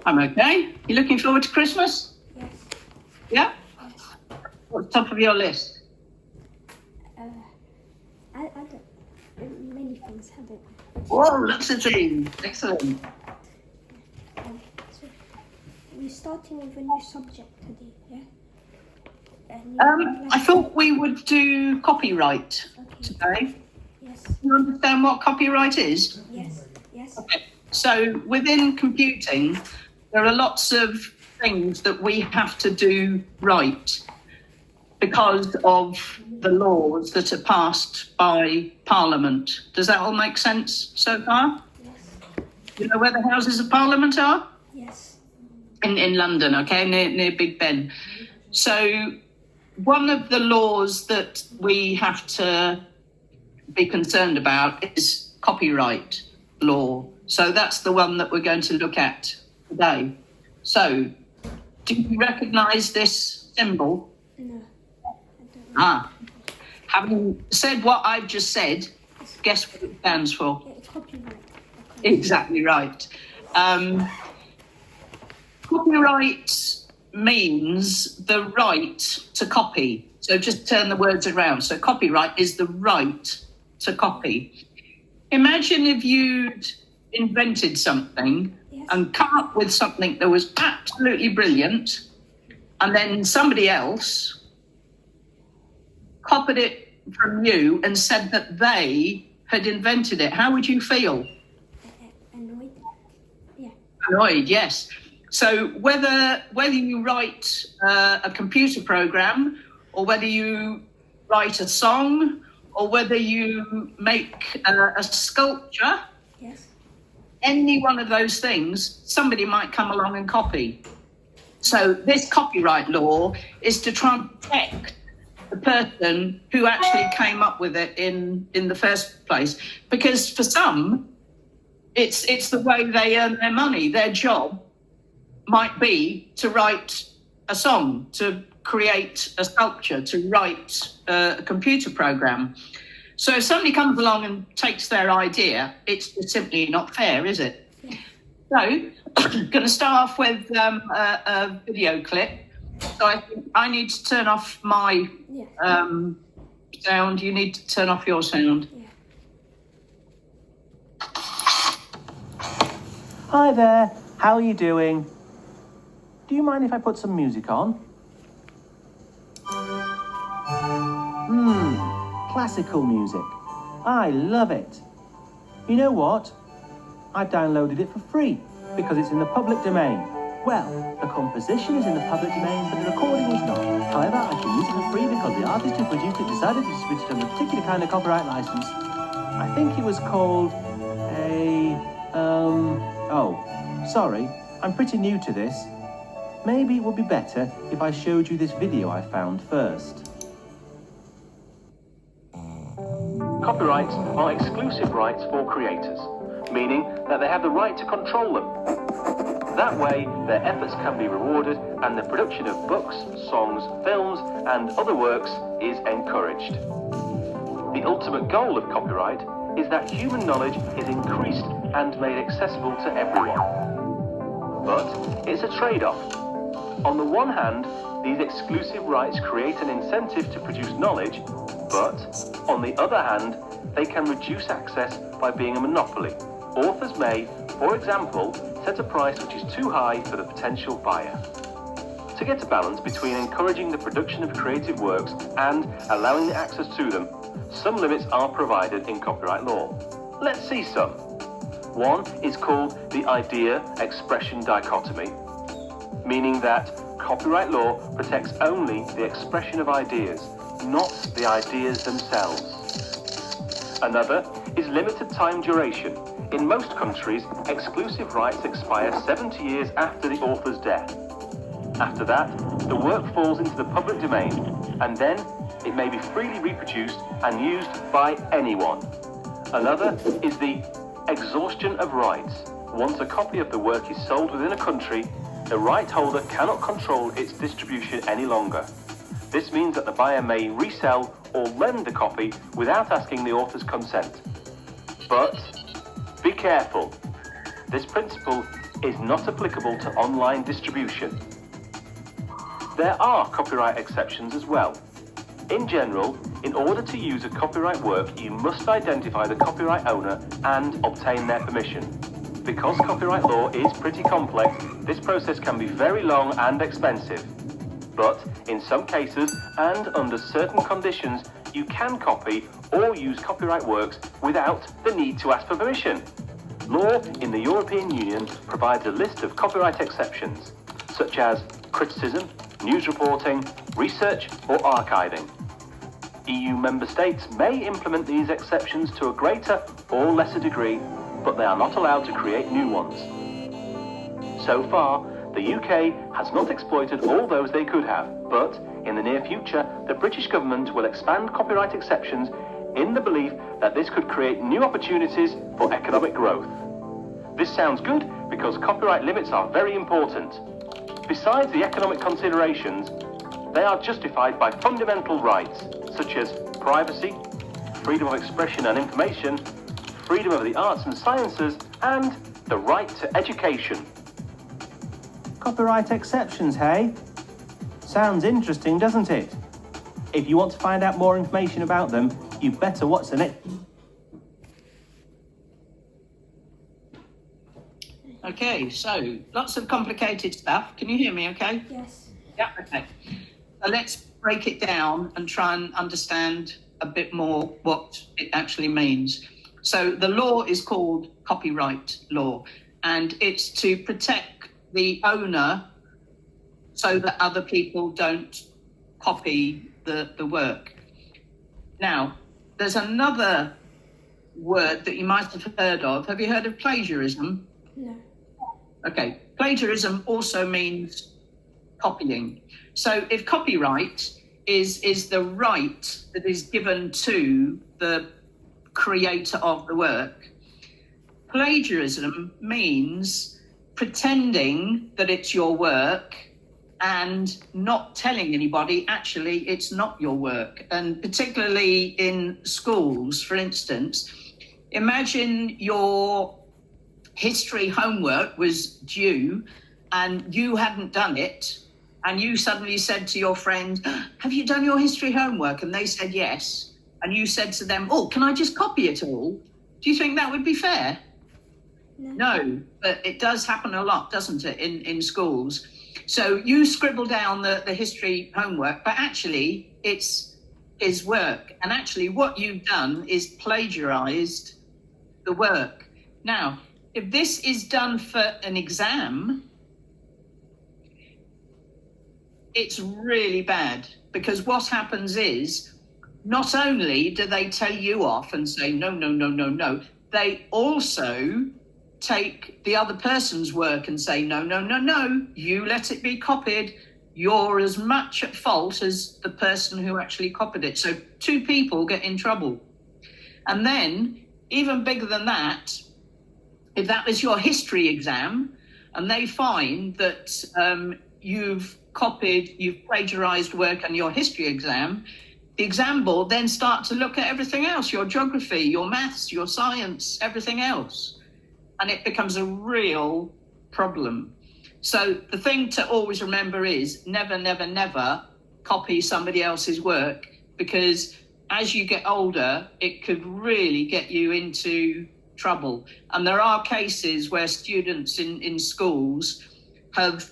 I'm okay. You looking forward to Christmas? Yes. Yeah? What's top of your list? I don't. Many things haven't. Whoa, lots of things. Excellent. So we're starting with a new subject today, yeah? I thought we would do copyright today. Yes. You understand what copyright is? Yes. Yes. Okay. So within computing, there are lots of things that we have to do right because of the laws that are passed by Parliament. Does that all make sense so far? Yes. You know where the Houses of Parliament are? Yes. In London, okay, near Big Ben. So one of the laws that we have to be concerned about is copyright law. So that's the one that we're going to look at today. So, do you recognise this symbol? No. I don't know. Having said what I've just said, guess what it stands for? It's copyright. Exactly right. Copyright means the right to copy. So just turn the words around. So copyright is the right to copy. Imagine if you'd invented something and come up with something that was absolutely brilliant, and then somebody else copied it from you and said that they had invented it. How would you feel? Annoyed. Yeah. Annoyed, yes. So whether you write a computer program, or whether you write a song, or whether you make a sculpture, Yes. any one of those things, somebody might come along and copy. So this copyright law is to try and protect the person who actually came up with it in the first place. Because for some, it's the way they earn their money. Their job might be to write a song, to create a sculpture, to write a computer program. So if somebody comes along and takes their idea, it's just simply not fair, is it? Yeah. So I'm going to start off with a video clip. So I think I need to turn off my sound. You need to turn off your sound. Yeah. Hi there, how are you doing? Do you mind if I put some music on? Classical music. I love it. You know what? I've downloaded it for free because it's in the public domain. Well, the composition is in the public domain, but the recording is not. However, I can use it for free because the artist who produced it decided to distribute it under a particular kind of copyright license. I think it was called sorry, I'm pretty new to this. Maybe it would be better if I showed you this video I found first. Copyrights are exclusive rights for creators, meaning that they have the right to control them. That way, their efforts can be rewarded and the production of books, songs, films, and other works is encouraged. The ultimate goal of copyright is that human knowledge is increased and made accessible to everyone. But it's a trade-off. On the one hand, these exclusive rights create an incentive to produce knowledge, but on the other hand, they can reduce access by being a monopoly. Authors may, for example, set a price which is too high for the potential buyer. To get a balance between encouraging the production of creative works and allowing the access to them, some limits are provided in copyright law. Let's see some. One is called the idea-expression dichotomy, meaning that copyright law protects only the expression of ideas, not the ideas themselves. Another is limited time duration. In most countries, exclusive rights expire 70 years after the author's death. After that, the work falls into the public domain, and then it may be freely reproduced and used by anyone. Another is the exhaustion of rights. Once a copy of the work is sold within a country, the right holder cannot control its distribution any longer. This means that the buyer may resell or lend the copy without asking the author's consent. But be careful. This principle is not applicable to online distribution. There are copyright exceptions as well. In general, in order to use a copyright work, you must identify the copyright owner and obtain their permission. Because copyright law is pretty complex, this process can be very long and expensive. But in some cases, and under certain conditions, you can copy or use copyright works without the need to ask for permission. Law in the European Union provides a list of copyright exceptions, such as criticism, news reporting, research, or archiving. EU member states may implement these exceptions to a greater or lesser degree, but they are not allowed to create new ones. So far, the UK has not exploited all those they could have, but in the near future, the British government will expand copyright exceptions in the belief that this could create new opportunities for economic growth. This sounds good because copyright limits are very important. Besides the economic considerations, they are justified by fundamental rights such as privacy, freedom of expression and information, freedom of the arts and sciences, and the right to education. Copyright exceptions, hey? Sounds interesting, doesn't it? If you want to find out more information about them, you better watch the next... Okay, so lots of complicated stuff. Can you hear me okay? Yes. Yeah, okay. So let's break it down and try and understand a bit more what it actually means. So the law is called copyright law, and it's to protect the owner so that other people don't copy the work. Now, there's another word that you might have heard of. Have you heard of plagiarism? No. Okay, plagiarism also means copying. So if copyright is the right that is given to the creator of the work, plagiarism means pretending that it's your work and not telling anybody actually it's not your work. And particularly in schools, for instance, imagine your history homework was due and you hadn't done it, and you suddenly said to your friend, have you done your history homework? And they said yes. And you said to them, oh, can I just copy it all? Do you think that would be fair? No, but it does happen a lot, doesn't it, in schools? So you scribble down the history homework, but actually it's his work. And actually what you've done is plagiarized the work. Now, if this is done for an exam, it's really bad, because what happens is not only do they tell you off and say, no, no, no, no, no, they also take the other person's work and say, no, no, no, no, you let it be copied. You're as much at fault as the person who actually copied it. So two people get in trouble. And then, even bigger than that, if that was your history exam and they find that you've plagiarized work on your history exam, the exam board then start to look at everything else, your geography, your maths, your science, everything else. And it becomes a real problem. So the thing to always remember is never, never, never copy somebody else's work, because as you get older, it could really get you into trouble. And there are cases where students in schools have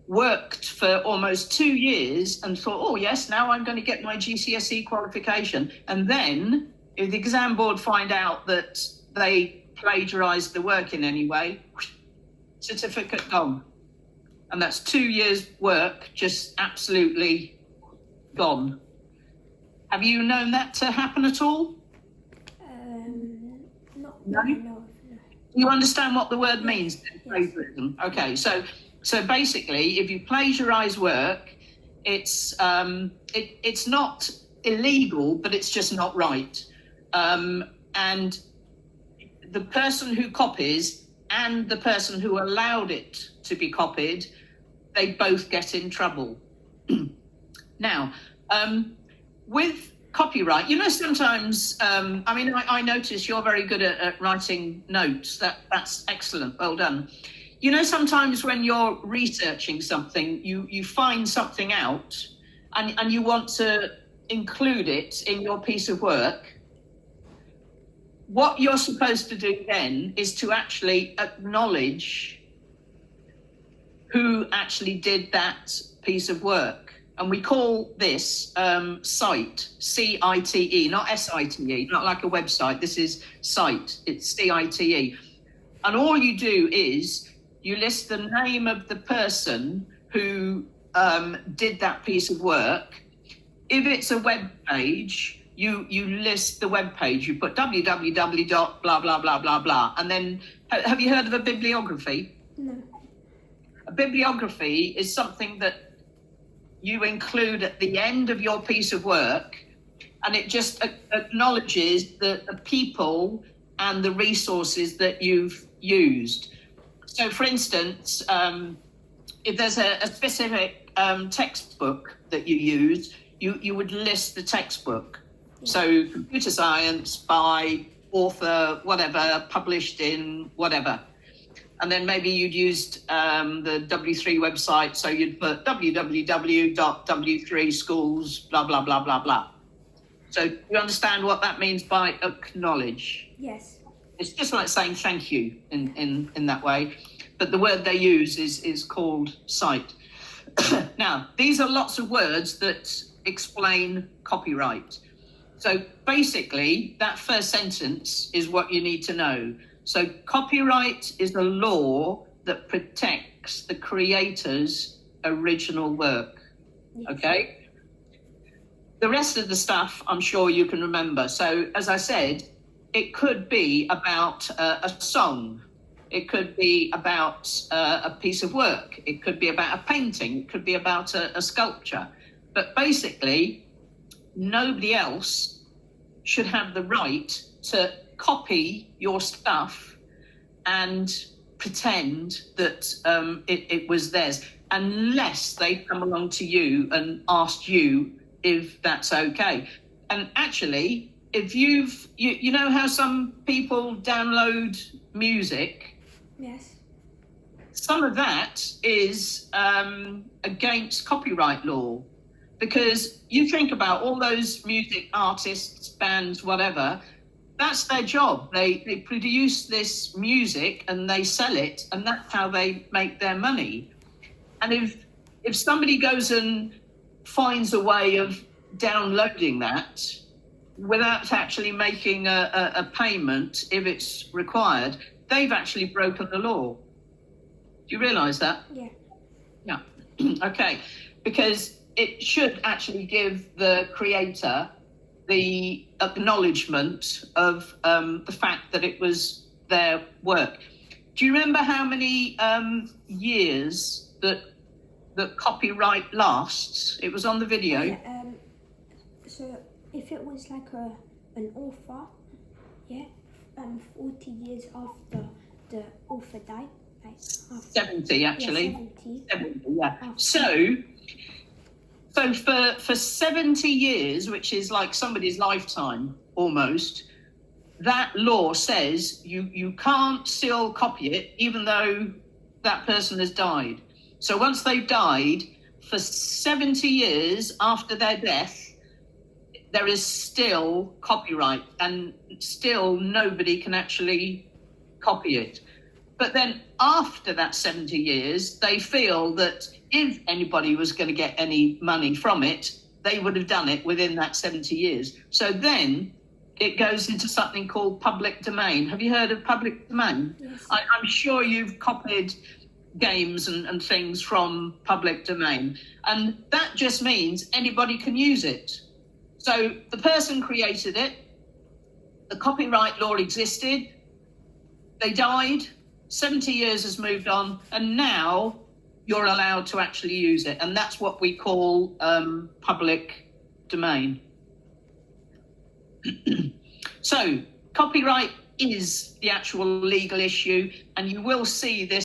worked for almost 2 years and thought, oh yes, now I'm going to get my GCSE qualification. And then if the exam board find out that they plagiarized the work in any way, certificate gone. And that's 2 years work just absolutely gone. Have you known that to happen at all? No? No. You understand what the word means? Plagiarism. Okay, so basically, if you plagiarize work, it's not illegal, but it's just not right. And the person who copies and the person who allowed it to be copied, they both get in trouble. Now, with copyright, sometimes, I notice you're very good at writing notes. That's excellent. Well done. You know, sometimes when you're researching something, you find something out and you want to include it in your piece of work. What you're supposed to do then is to actually acknowledge who actually did that piece of work. And we call this CITE, C-I-T-E, not S-I-T-E, not like a website. This is CITE, it's C-I-T-E. And all you do is you list the name of the person who did that piece of work. If it's a web page, you list the web page. You put www. blah, blah, blah, blah, blah. And then, have you heard of a bibliography? No. A bibliography is something that you include at the end of your piece of work, and it just acknowledges the people and the resources that you've used. So, for instance, if there's a specific textbook that you use, you would list the textbook. So, computer science by author, whatever, published in whatever. And then maybe you'd used the W3 website, so you'd put www.w3schools, blah, blah, blah, blah, blah. So you understand what that means by acknowledge? Yes. It's just like saying thank you in that way. But the word they use is called cite. Now, these are lots of words that explain copyright. So basically, that first sentence is what you need to know. So copyright is a law that protects the creator's original work, okay? The rest of the stuff, I'm sure you can remember. So as I said, it could be about a song. It could be about a piece of work. It could be about a painting. It could be about a sculpture. But basically, nobody else should have the right to copy your stuff and pretend that it was theirs, unless they come along to you and asked you if that's okay. And actually, if you know how some people download music? Yes. Some of that is against copyright law, because you think about all those music artists, bands, whatever, that's their job. They produce this music and they sell it, and that's how they make their money. And if somebody goes and finds a way of downloading that without actually making a payment if it's required, they've actually broken the law. Do you realise that? Yeah. Yeah. Okay. Because it should actually give the creator the acknowledgement of the fact that it was their work. Do you remember how many years that copyright lasts? It was on the video. Yeah, so if it was like an author, 40 years after the author died, like after, 70 actually. Yeah, 70, yeah. After. So for 70 years, which is like somebody's lifetime almost, that law says you can't still copy it even though that person has died. So once they've died, for 70 years after their death, there is still copyright, and still nobody can actually copy it. But then after that 70 years, they feel that if anybody was going to get any money from it, they would have done it within that 70 years. So then it goes into something called public domain. Have you heard of public domain? Yes. I'm sure you've copied games and things from public domain. And that just means anybody can use it. So the person created it, the copyright law existed, they died, 70 years has moved on, and now you're allowed to actually use it. And that's what we call public domain. So copyright is the actual legal issue, and you will see this